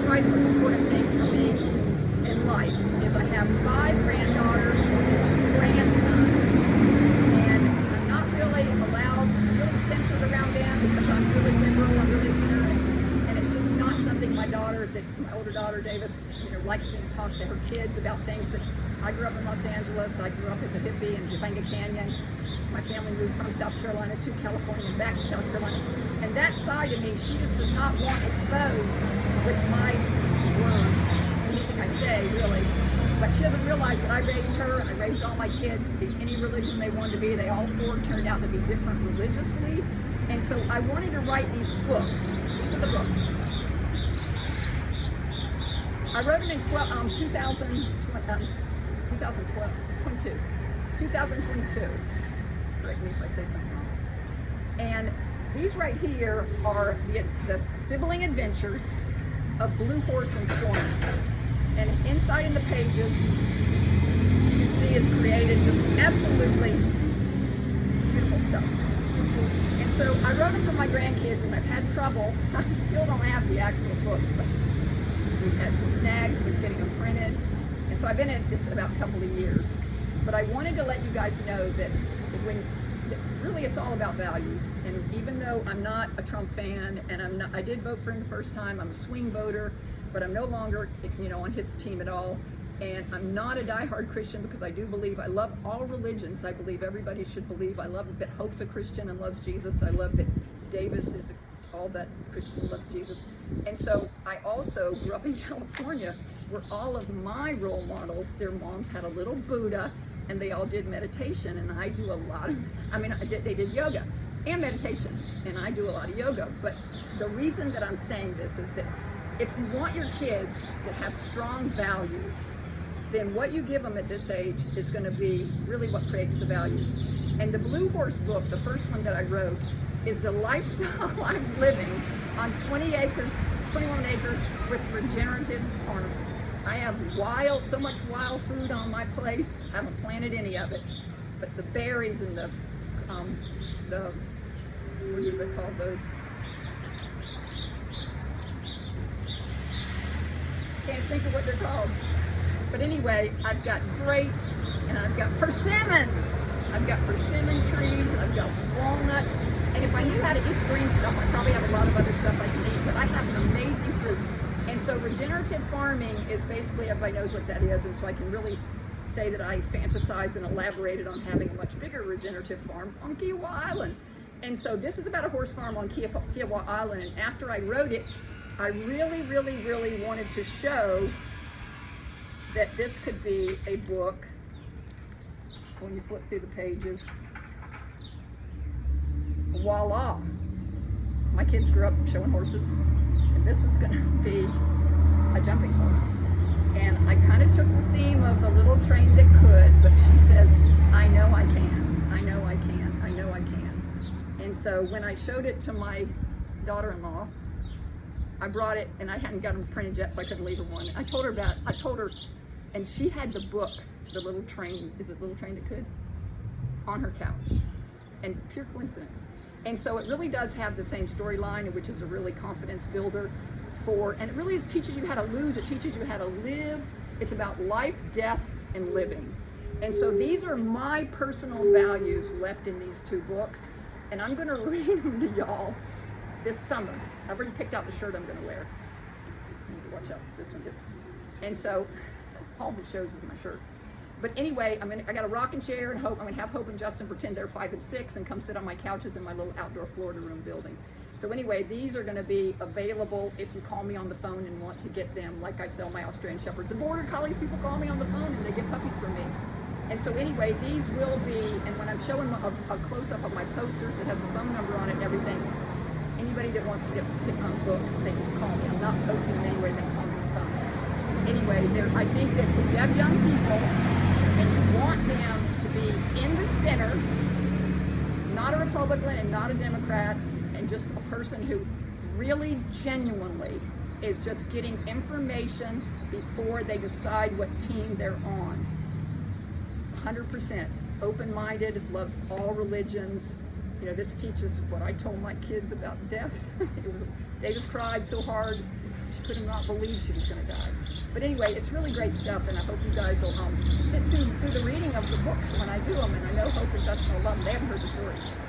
probably the most important thing for me in life is I have 5 granddaughters and 2 grandsons, and I'm not really allowed, really censored around them because I'm really liberal, I'm really center, and it's just not something my older daughter Davis, likes me to talk to her kids about things that I grew up in Los Angeles. I grew up as a hippie in Topanga Canyon. My family moved from South Carolina to California and back to South Carolina. And that side of me, she just does not want exposed with my words, anything I say, really. But she doesn't realize that I raised her, I raised all my kids to be any religion they wanted to be. They all 4 turned out to be different religiously. And so I wanted to write these books. These are the books. I wrote them in 2022. Correct me if I say something wrong. And these right here are the sibling adventures of Blue Horse and Stormy. And inside in the pages, you can see it's created just absolutely beautiful stuff. And so I wrote them for my grandkids, and I've had trouble. I still don't have the actual books, but we've had some snags with getting them printed. And so I've been at this about a couple of years. But I wanted to let you guys know that really it's all about values. And even though I'm not a Trump fan, and I did vote for him the first time, I'm a swing voter, but I'm no longer, on his team at all. And I'm not a diehard Christian because I do believe, I love all religions. I believe everybody should believe. I love that Hope's a Christian and loves Jesus. I love that Davis is all that Christian loves Jesus. And so I also grew up in California where all of my role models, their moms had a little Buddha and they all did meditation, and I do a lot of, they did yoga and meditation, and I do a lot of yoga. But the reason that I'm saying this is that if you want your kids to have strong values, then what you give them at this age is going to be really what creates the values. And the Blue Horse book, the first one that I wrote, is the lifestyle I'm living on 21 acres with regenerative farming. I have so much wild food on my place. I haven't planted any of it, but the berries and the what do they call those? Can't think of what they're called. But anyway, I've got grapes and I've got persimmons. I've got persimmon trees. I've got walnuts. And if I knew how to eat green stuff, I probably have a lot of other stuff I can eat. But I have an amazing fruit. And so regenerative farming is basically, everybody knows what that is, and so I can really say that I fantasized and elaborated on having a much bigger regenerative farm on Kiowa Island. And so this is about a horse farm on Kiowa Island, and after I wrote it, I really, really, really wanted to show that this could be a book. When you flip through the pages, voila. My kids grew up showing horses, and this was going to be a jumping horse. And I kind of took the theme of the little train that could, but she says, I know I can, I know I can, I know I can. And so when I showed it to my daughter-in-law, I brought it, and I hadn't got them printed yet, so I couldn't leave her one. I told her, and she had the book, The Little Train, is it Little Train That Could? On her couch. And pure coincidence. And so it really does have the same storyline, which is a really confidence builder and it really teaches you how to lose, it teaches you how to live. It's about life, death, and living. And so these are my personal values left in these 2 books, and I'm going to read them to y'all this summer. I've already picked out the shirt I'm going to wear. I need to watch out if this one gets. And so all that shows is my shirt. But anyway, I got a rocking chair, and I'm going to have Hope and Justin pretend they're 5 and 6 and come sit on my couches in my little outdoor Florida room building. So anyway, these are going to be available if you call me on the phone and want to get them, like I sell my Australian Shepherds and Border Collies. People call me on the phone and they get puppies from me. And so anyway, these will be, and when I'm showing a close-up of my posters, it has the phone number on it and everything. Anybody that wants to get books, they can call me. I'm not posting them anywhere, they can call me on the phone. Anyway, I think that if you have young people and you want them to be in the center, not a Republican and not a Democrat, and just a person who really genuinely is just getting information before they decide what team they're on. 100% open-minded, loves all religions. This teaches what I told my kids about death. They just cried so hard. She could not believe she was going to die. But anyway, it's really great stuff, and I hope you guys will sit through the reading of the books when I do them, and I know Hope and Justin will love them. They haven't heard the story.